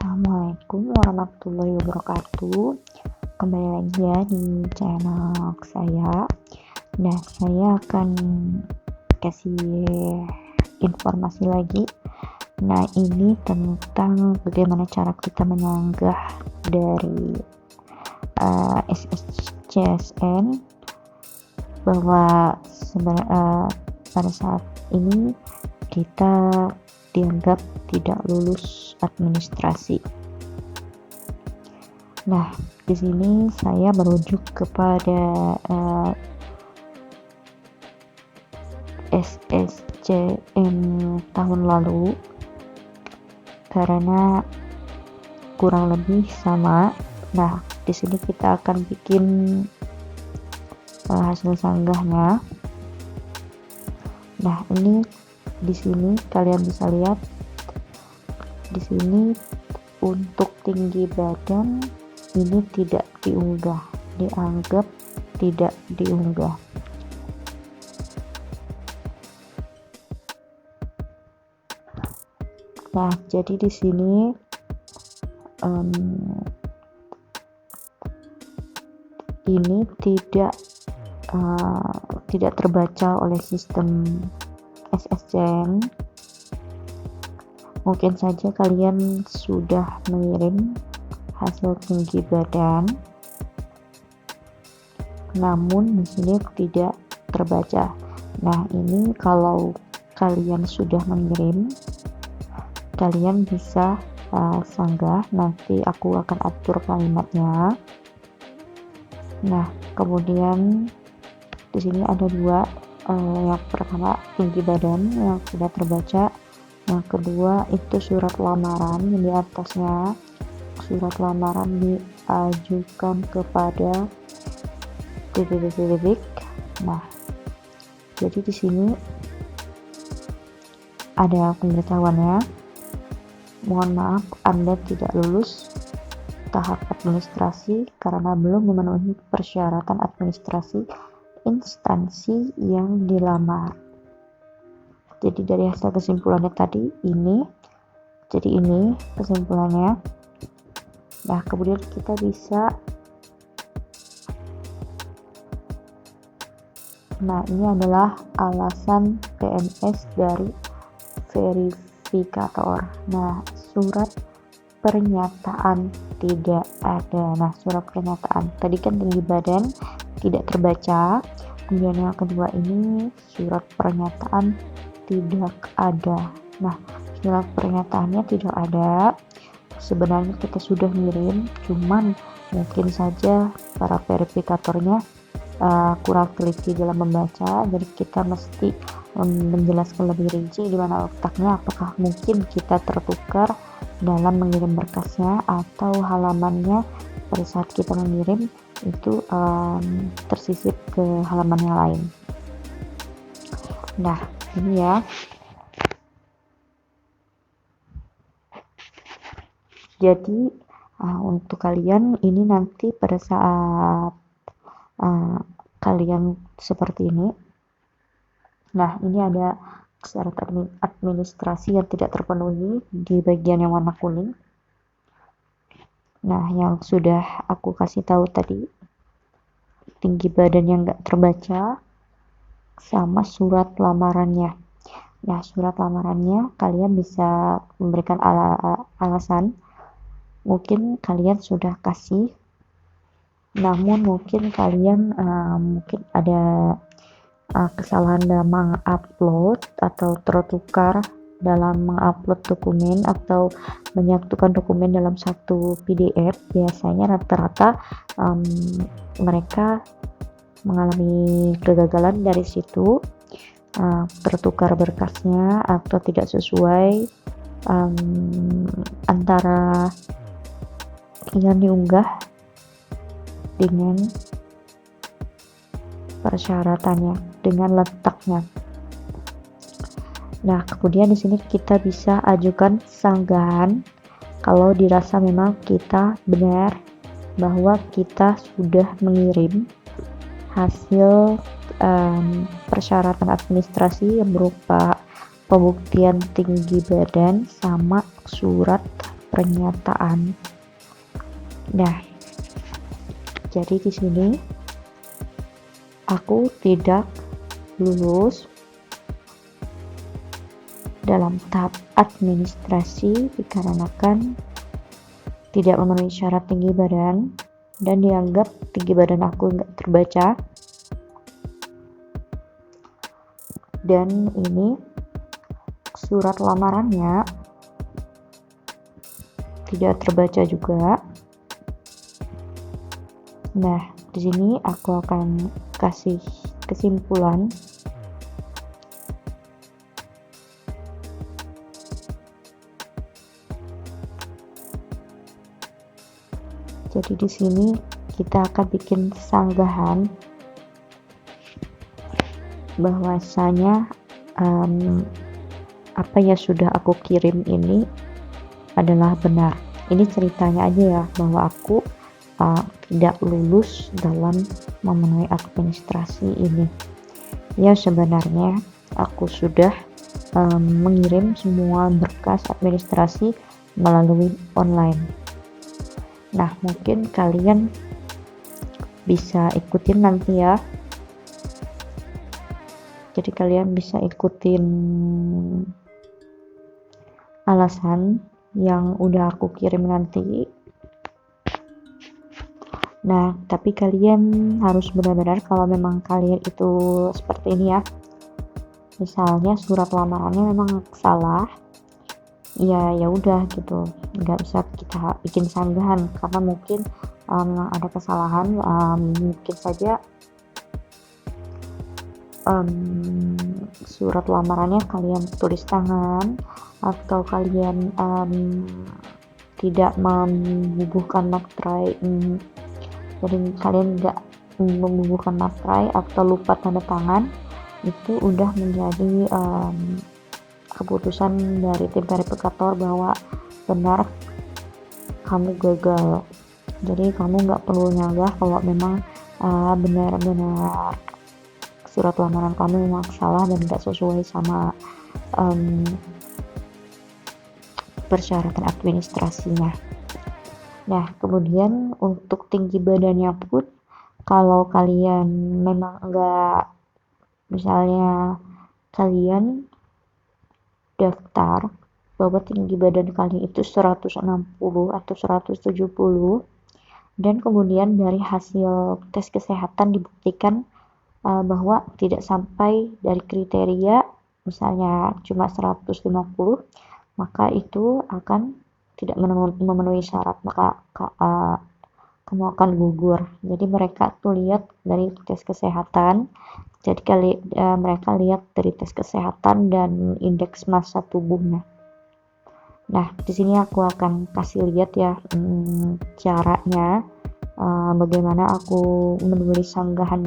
Assalamualaikum warahmatullahi wabarakatuh. Kembali lagi ya di channel saya. Nah, saya akan kasih informasi lagi. Nah, ini tentang bagaimana cara kita menyanggah dari SSCSN, bahwa pada saat ini kita dianggap tidak lulus administrasi. Nah, di sini saya merujuk kepada SSCM tahun lalu karena kurang lebih sama. Nah, di sini kita akan bikin hasil sanggahnya. Nah, ini di sini kalian bisa lihat di sini untuk tinggi badan ini tidak diunggah, dianggap tidak diunggah. Nah, jadi di sini ini tidak terbaca oleh sistem SSCM. Mungkin saja kalian sudah mengirim hasil tinggi badan, namun di sini tidak terbaca. Nah, ini kalau kalian sudah mengirim, kalian bisa sanggah. Nanti aku akan atur kalimatnya. Nah, kemudian di sini ada dua. Yang pertama tinggi badan yang sudah terbaca, yang kedua itu surat lamaran yang di atasnya surat lamaran diajukan kepada titik. Nah, jadi di sini ada pemberitahuannya. Mohon maaf, Anda tidak lulus tahap administrasi karena belum memenuhi persyaratan administrasi instansi yang dilamar. Jadi dari hasil kesimpulannya tadi ini kesimpulannya. Nah, kemudian kita bisa, nah ini adalah alasan PNS dari verifikator. Nah, surat pernyataan tidak ada. Nah, surat pernyataan tadi kan tinggi badan tidak terbaca, kemudian yang kedua ini surat pernyataan tidak ada. Nah, surat pernyataannya tidak ada. Sebenarnya kita sudah ngirim, cuman mungkin saja para verifikatornya kurang teliti dalam membaca, jadi kita mesti menjelaskan lebih rinci di mana letaknya. Apakah mungkin kita tertukar dalam mengirim berkasnya atau halamannya pada saat kita mengirim itu tersisip ke halaman yang lain. Nah, ini ya. Jadi untuk kalian ini nanti pada saat kalian seperti ini. Nah, ini ada syarat administrasi yang tidak terpenuhi di bagian yang warna kuning. Nah, yang sudah aku kasih tahu tadi, tinggi badan yang nggak terbaca sama surat lamarannya. Nah, surat lamarannya kalian bisa memberikan alasan. Mungkin kalian sudah kasih, namun mungkin kalian mungkin ada kesalahan dalam mengupload atau tertukar dalam mengupload dokumen atau menyatukan dokumen dalam satu PDF. Biasanya rata-rata mereka mengalami kegagalan dari situ, tertukar berkasnya atau tidak sesuai antara yang diunggah dengan persyaratannya, dengan letaknya. Nah, kemudian di sini kita bisa ajukan sanggahan kalau dirasa memang kita benar bahwa kita sudah mengirim hasil persyaratan administrasi yang berupa pembuktian tinggi badan sama surat pernyataan. Nah, jadi di sini aku tidak lulus dalam tahap administrasi dikarenakan tidak memenuhi syarat tinggi badan dan dianggap tinggi badan aku nggak terbaca. Dan ini surat lamarannya tidak terbaca juga. Nah, di sini aku akan kasih kesimpulan. Jadi di sini kita akan bikin sanggahan bahwasanya apa yang sudah aku kirim ini adalah benar. Ini ceritanya aja ya, bahwa aku tidak lulus dalam memenuhi administrasi ini. Ya, sebenarnya aku sudah mengirim semua berkas administrasi melalui online. Nah, mungkin kalian bisa ikutin nanti ya. Jadi kalian bisa ikutin alasan yang udah aku kirim nanti. Nah, tapi kalian harus benar-benar kalau memang kalian itu seperti ini ya. Misalnya surat lamarannya memang salah, ya udah gitu, nggak bisa kita bikin sanggahan karena mungkin ada kesalahan, mungkin saja surat lamarannya kalian tulis tangan atau kalian tidak membubuhkan materai, jadi kalian nggak membubuhkan materai atau lupa tanda tangan, itu udah menjadi keputusan dari tim verifikator bahwa benar kamu gagal. Jadi kamu nggak perlu nyanggah kalau memang benar-benar surat lamaran kamu memang salah dan tidak sesuai sama persyaratan administrasinya. Nah, kemudian untuk tinggi badannya pun, kalau kalian memang enggak, misalnya kalian daftar bahwa tinggi badan kalian itu 160 atau 170, dan kemudian dari hasil tes kesehatan dibuktikan bahwa tidak sampai dari kriteria, misalnya cuma 150, maka itu akan tidak memenuhi syarat, maka kamu akan gugur. Jadi mereka tuh lihat dari tes kesehatan. Jadi mereka lihat dari tes kesehatan dan indeks massa tubuhnya. Nah, di sini aku akan kasih lihat ya caranya, bagaimana aku menulis sanggahan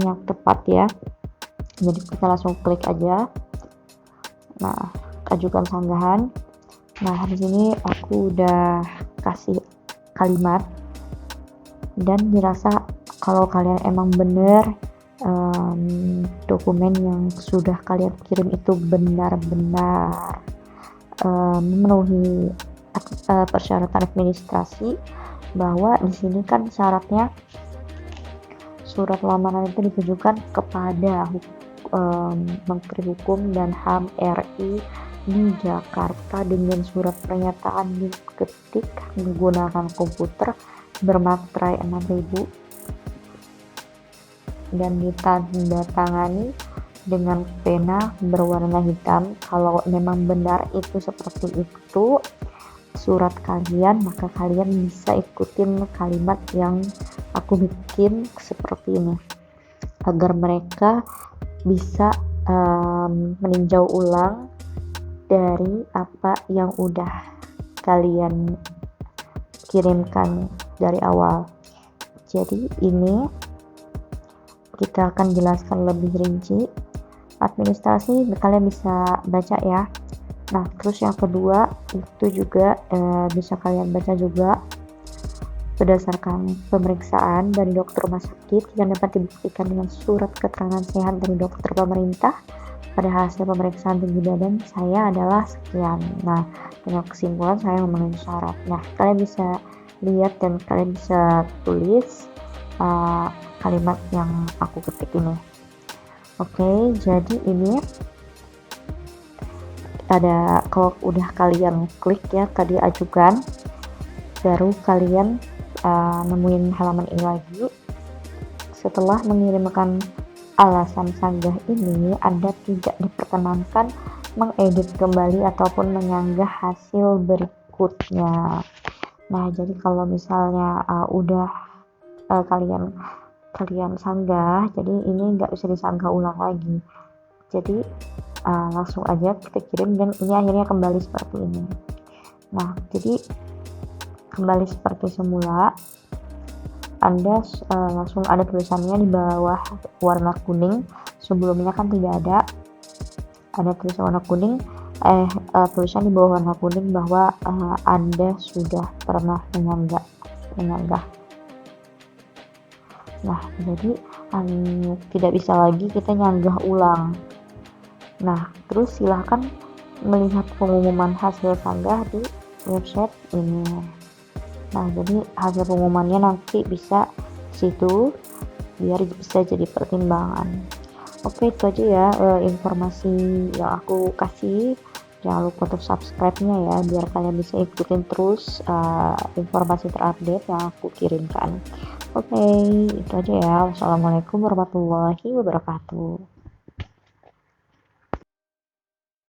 yang tepat ya. Jadi kita langsung klik aja. Nah, ajukan sanggahan. Nah, di sini aku udah kasih kalimat, dan dirasa kalau kalian emang bener dokumen yang sudah kalian kirim itu benar-benar memenuhi persyaratan administrasi, bahwa di sini kan syaratnya surat lamaran itu ditujukan kepada Menteri Hukum dan HAM RI di Jakarta dengan surat pernyataan diketik menggunakan komputer bermaterai 6000 dan ditandatangani dengan pena berwarna hitam. Kalau memang benar itu seperti itu surat kalian, maka kalian bisa ikutin kalimat yang aku bikin seperti ini, agar mereka bisa meninjau ulang dari apa yang udah kalian kirimkan dari awal. Jadi ini kita akan jelaskan lebih rinci. Administrasi kalian bisa baca ya. Nah, terus yang kedua itu juga bisa kalian baca juga berdasarkan pemeriksaan dari dokter rumah sakit yang dapat dibuktikan dengan surat keterangan sehat dari dokter pemerintah. Pada hasil pemeriksaan tinggi badan saya adalah sekian. Nah, Dengan kesimpulan saya memenuhi syarat. Nah, kalian bisa lihat dan kalian bisa tulis kalimat yang aku ketik ini. Oke, jadi ini ada, kalau udah kalian klik ya tadi ajukan, baru kalian nemuin halaman ini lagi. Setelah mengirimkan alasan sanggah ini, Anda tidak diperkenankan mengedit kembali ataupun menyanggah hasil berikutnya. Nah, jadi kalau misalnya udah kalian sanggah, jadi ini nggak bisa disanggah ulang lagi. Jadi langsung aja kita kirim dan ini akhirnya kembali seperti ini. Nah, jadi kembali seperti semula. Anda langsung ada tulisannya di bawah warna kuning. Sebelumnya kan tidak ada tulisan warna kuning, tulisan di bawah warna kuning bahwa Anda sudah pernah menyanggah. Nah, jadi tidak bisa lagi kita nyanggah ulang. Nah, terus silahkan melihat pengumuman hasil sanggah di website ini. Nah, jadi hasil pengumumannya nanti bisa situ biar bisa jadi pertimbangan. Oke, itu aja ya informasi yang aku kasih. Jangan lupa untuk subscribe-nya ya biar kalian bisa ikutin terus informasi terupdate yang aku kirimkan. Oke, itu aja ya. Wassalamualaikum warahmatullahi wabarakatuh.